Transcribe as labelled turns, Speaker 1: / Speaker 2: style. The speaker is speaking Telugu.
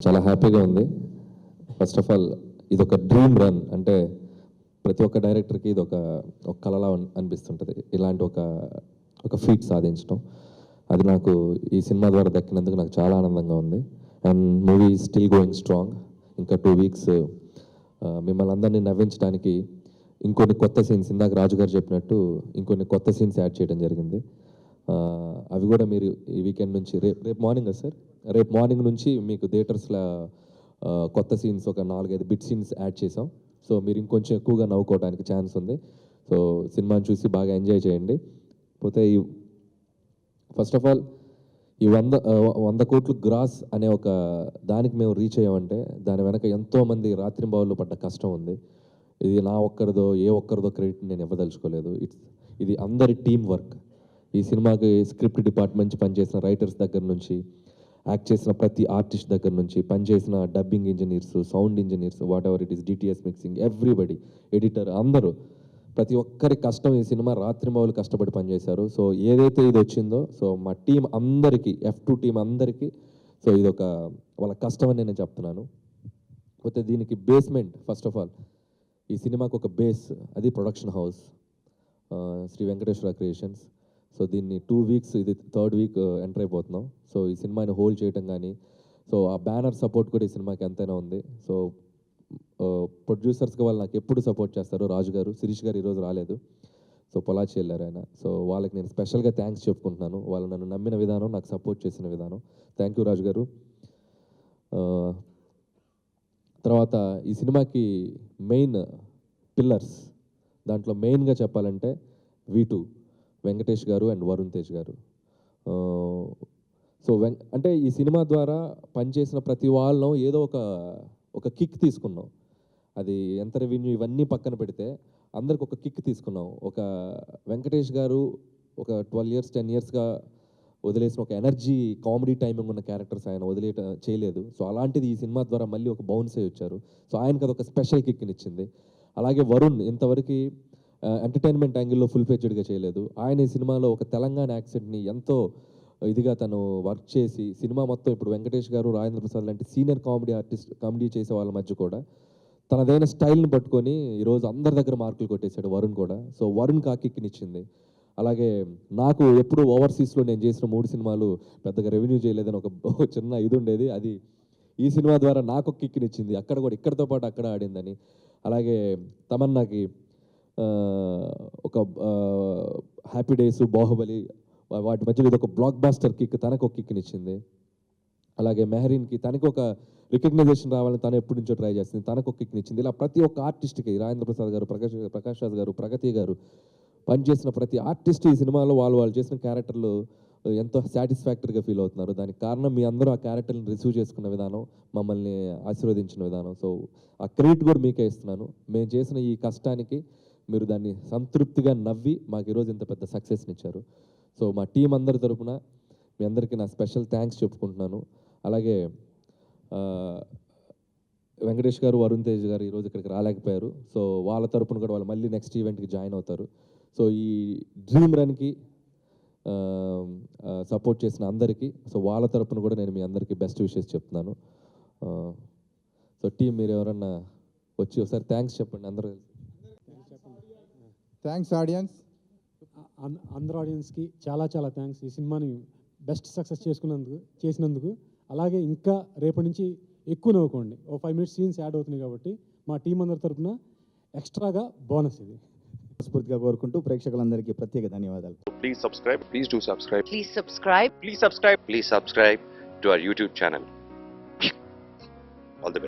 Speaker 1: చాలా హ్యాపీగా ఉంది. ఫస్ట్ ఆఫ్ ఆల్ ఇదొక డ్రీమ్ రన్. అంటే ప్రతి ఒక్క డైరెక్టర్కి ఇది ఒక కలలా అనిపిస్తుంటుంది ఇలాంటి ఒక ఫీట్ సాధించడం. అది నాకు ఈ సినిమా ద్వారా దక్కినందుకు నాకు చాలా ఆనందంగా ఉంది. And movie still going strong. ఇంకా 2 వీక్స్ మిమ్మల్ని అందరినీ నవ్వించడానికి ఇంకొన్ని కొత్త సీన్స్, ఇందాక రాజు గారు చెప్పినట్టు ఇంకొన్ని కొత్త సీన్స్ యాడ్ చేయడం జరిగింది. అవి కూడా మీరు ఈ వీకెండ్ నుంచి రేపు మార్నింగ్ సార్, రేపు మార్నింగ్ నుంచి మీకు థియేటర్స్లో కొత్త సీన్స్ ఒక 4-5 బిట్ సీన్స్ యాడ్ చేసాం. సో మీరు ఇంకొంచెం ఎక్కువగా నవ్వుకోవడానికి ఛాన్స్ ఉంది. సో సినిమాని చూసి బాగా ఎంజాయ్ చేయండి. పోతే ఫస్ట్ ఆఫ్ ఆల్ ఈ 100 కోట్లు గ్రాస్ అనే ఒక దానికి మేము రీచ్ అయ్యామంటే దాని వెనక ఎంతోమంది రాత్రింబావులు పడ్డ కష్టం ఉంది. ఇది నా ఒక్కరిదో ఒక్కరిదో క్రెడిట్ నేను ఇవ్వదలుచుకోలేదు. ఇది అందరి టీం వర్క్. ఈ సినిమాకి స్క్రిప్ట్ డిపార్ట్మెంట్ నుంచి పనిచేసిన రైటర్స్ దగ్గర నుంచి, యాక్ట్ చేసిన ప్రతి ఆర్టిస్ట్ దగ్గర నుంచి, పనిచేసిన dubbing engineers, sound engineers, what ever it is, DTS mixing, everybody, editor, అందరూ ప్రతి ఒక్కరి కష్టం ఈ సినిమా రాత్రింబవలు కష్టపడి పనిచేశారు. సో ఏదైతే ఇది వచ్చిందో, సో మా టీం అందరికీ, F2 టీం అందరికీ, సో ఇదొక వాళ్ళ కష్టం అని నేను చెప్తున్నాను. పోతే దీనికి బేస్మెంట్, ఫస్ట్ ఆఫ్ ఆల్ ఈ సినిమాకు ఒక బేస్, అది production house Sri Venkateswara creations. So దీన్ని 2 వీక్స్, ఇది 3rd వీక్ ఎంటర్ అయిపోతున్నాం. సో ఈ సినిమాని హోల్డ్ చేయటం కానీ, సో ఆ బ్యానర్ సపోర్ట్ కూడా ఈ సినిమాకి ఎంతైనా ఉంది. సో ప్రొడ్యూసర్స్గా వాళ్ళు నాకు ఎప్పుడు సపోర్ట్ చేస్తారు. రాజు గారు, శిరీష్ గారు ఈరోజు రాలేదు, సో పొలాచి వెళ్ళారు ఆయన. సో వాళ్ళకి నేను స్పెషల్గా థ్యాంక్స్ చెప్పుకుంటున్నాను. వాళ్ళు నన్ను నమ్మిన విధానం, నాకు సపోర్ట్ చేసిన విధానం. థ్యాంక్ యూ రాజు గారు. తర్వాత ఈ సినిమాకి మెయిన్ పిల్లర్స్, దాంట్లో మెయిన్గా చెప్పాలంటే V2 వెంకటేష్ గారు అండ్ వరుణ్ తేజ్ గారు. సో అంటే ఈ సినిమా ద్వారా పనిచేసిన ప్రతి వాళ్ళం ఏదో ఒక కిక్ తీసుకున్నాం. అది ఎంత రెవెన్యూ ఇవన్నీ పక్కన పెడితే అందరికి ఒక కిక్ తీసుకున్నాం. ఒక వెంకటేష్ గారు ఒక 12 years 10 yearsగా వదిలేసిన ఒక ఎనర్జీ, కామెడీ టైమింగ్ ఉన్న క్యారెక్టర్స్ ఆయన చేయలేదు. సో అలాంటిది ఈ సినిమా ద్వారా మళ్ళీ ఒక బౌన్స్ అయ్యి వచ్చారు. సో ఆయనకి అదొక స్పెషల్ కిక్ని ఇచ్చింది. అలాగే వరుణ్ ఇంతవరకు ఎంటర్టైన్మెంట్ యాంగిల్లో ఫుల్ ఫ్లెడ్జ్డ్గా చేయలేదు. ఆయన ఈ సినిమాలో ఒక తెలంగాణ యాక్సెంట్ని ఎంతో ఇదిగా తను వర్క్ చేసి సినిమా మొత్తం ఇప్పుడు వెంకటేష్ గారు, రాజేంద్ర ప్రసాద్ లాంటి సీనియర్ కామెడీ చేసే వాళ్ళ మధ్య కూడా తనదైన స్టైల్ని పట్టుకొని ఈరోజు అందరి దగ్గర మార్కులు కొట్టేశాడు వరుణ్ కూడా. సో వరుణ్కి ఆ కిక్నిచ్చింది. అలాగే నాకు ఎప్పుడు ఓవర్సీస్లో నేను చేసిన 3 సినిమాలు పెద్దగా రెవెన్యూ చేయలేదని ఒక చిన్న ఇది ఉండేది. అది ఈ సినిమా ద్వారా నాకు ఒక కిక్నిచ్చింది. అక్కడ కూడా ఇక్కడితో పాటు అక్కడ ఆడిందని. అలాగే తమన్నాకి ఒక హ్యాపీ డేస్, బాహుబలి, వాటి మధ్యలో ఇది ఒక బ్లాక్ బాస్టర్ కిక్, తనకు ఒక కిక్నిచ్చింది. అలాగే మెహరీన్కి తనకి ఒక రికగ్నైజేషన్ రావాలని తను ఎప్పటి నుంచో ట్రై చేస్తుంది, తనకు ఒక కిక్నిచ్చింది. ఇలా ప్రతి ఒక్క ఆర్టిస్ట్కి, రాజేంద్ర ప్రసాద్ గారు, ప్రకాష్ రాజ్ గారు, ప్రగతి గారు, పనిచేసిన ప్రతి ఆర్టిస్ట్ ఈ సినిమాలో వాళ్ళు చేసిన క్యారెక్టర్లు ఎంతో సాటిస్ఫాక్టరీగా ఫీల్ అవుతున్నారు. దానికి కారణం మీ అందరూ ఆ క్యారెక్టర్ని రిసీవ్ చేసుకున్న విధానం, మమ్మల్ని ఆశీర్వదించిన విధానం. సో ఆ క్రెడిట్ కూడా మీకే ఇస్తున్నాను. మేము చేసిన ఈ కష్టానికి మీరు దాన్ని సంతృప్తిగా నవ్వి మాకు ఈరోజు ఇంత పెద్ద సక్సెస్ని ఇచ్చారు. సో మా టీం అందరి తరపున మీ అందరికీ నా స్పెషల్ థ్యాంక్స్ చెప్పుకుంటున్నాను. అలాగే వెంకటేష్ గారు, వరుణ్ తేజ్ గారు ఈరోజు ఇక్కడికి రాలేకపోయారు. సో వాళ్ళ తరపున కూడా వాళ్ళు మళ్ళీ నెక్స్ట్ ఈవెంట్కి జాయిన్ అవుతారు. సో ఈ డ్రీమ్ రన్కి సపోర్ట్ చేసిన అందరికీ, సో వాళ్ళ తరపున కూడా నేను మీ అందరికీ బెస్ట్ విషెస్ చెప్తున్నాను. సో టీం మీరు ఎవరన్నా వచ్చి ఒకసారి థ్యాంక్స్ చెప్పండి అందరూ.
Speaker 2: థ్యాంక్స్ ఆడియన్స్,
Speaker 3: అందరు ఆడియన్స్కి చాలా చాలా థ్యాంక్స్. ఈ సినిమాని బెస్ట్ సక్సెస్ చేసినందుకు. అలాగే ఇంకా రేపటి నుంచి ఎక్కువ నవ్వుకోండి. 5 minutes సీన్స్ యాడ్ అవుతున్నాయి కాబట్టి మా టీం అందరి తరపున ఎక్స్ట్రాగా బోనస్ ఇది
Speaker 2: స్ఫూర్తిగా కోరుకుంటూ ప్రేక్షకులందరికీ ప్రత్యేక ధన్యవాదాలు.
Speaker 4: Please subscribe. Please do subscribe.
Speaker 5: Please subscribe.
Speaker 4: Please subscribe. Please subscribe to our YouTube channel. All the best.